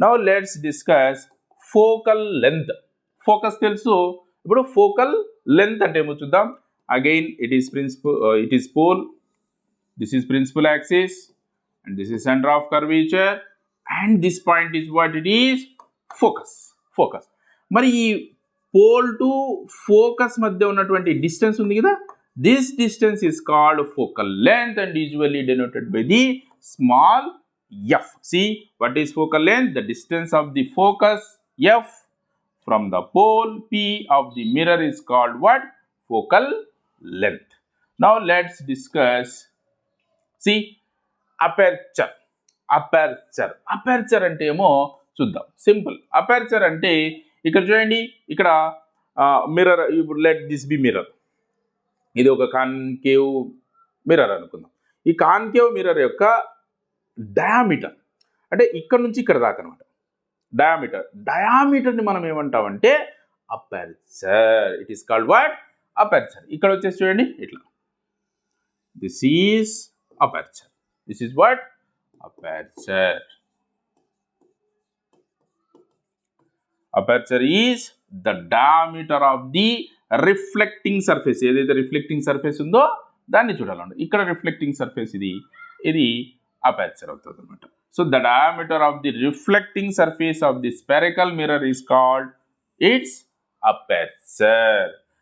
Now let's discuss focal length. Focus తెలుసు, ఇప్పుడు focal length అంటే ఏమో చూద్దాం. Again it is pole, this is principal axis and this is center of curvature and this point is what it is? Focus. మరి ఈ pole to focus మధ్య ఉన్నటువంటి distance ఉంది కదా, this distance is called focal length and usually denoted by the small f. See, what is focal length? The distance of the focus f from the pole P of the mirror is called what? Focal length. Now let's discuss, see, aperture. Aperture అంటే ఏమో చూద్దాం. Simple. Aperture అంటే ఇక్కడ చూడండి, ఇక్కడ mirror, ఇప్పుడు let this be mirror, ఇది ఒక కాన్కేవ్ మిర్రర్ అనుకుందాం. ఈ కాన్కేవ్ మిర్రర్ యొక్క డయామీటర్ అంటే ఇక్కడ నుంచి ఇక్కడ దాకా అనమాట. డయామీటర్ని మనం ఏమంటామంటే aperture. It is called what? Aperture. ఇక్కడ వచ్చేసి చూడండి ఇట్లా, this is aperture. This is what? Aperture. Aperture is the diameter of the reflecting surface. ఏదైతే రిఫ్లెక్టింగ్ సర్ఫేస్ ఉందో దాన్ని చూడాలండి. ఇక్కడ రిఫ్లెక్టింగ్ సర్ఫేస్ ఇది అపర్చర్ అవుతుంది అనమాట. So the diameter of the reflecting surface of the spherical mirror is called it's aperture.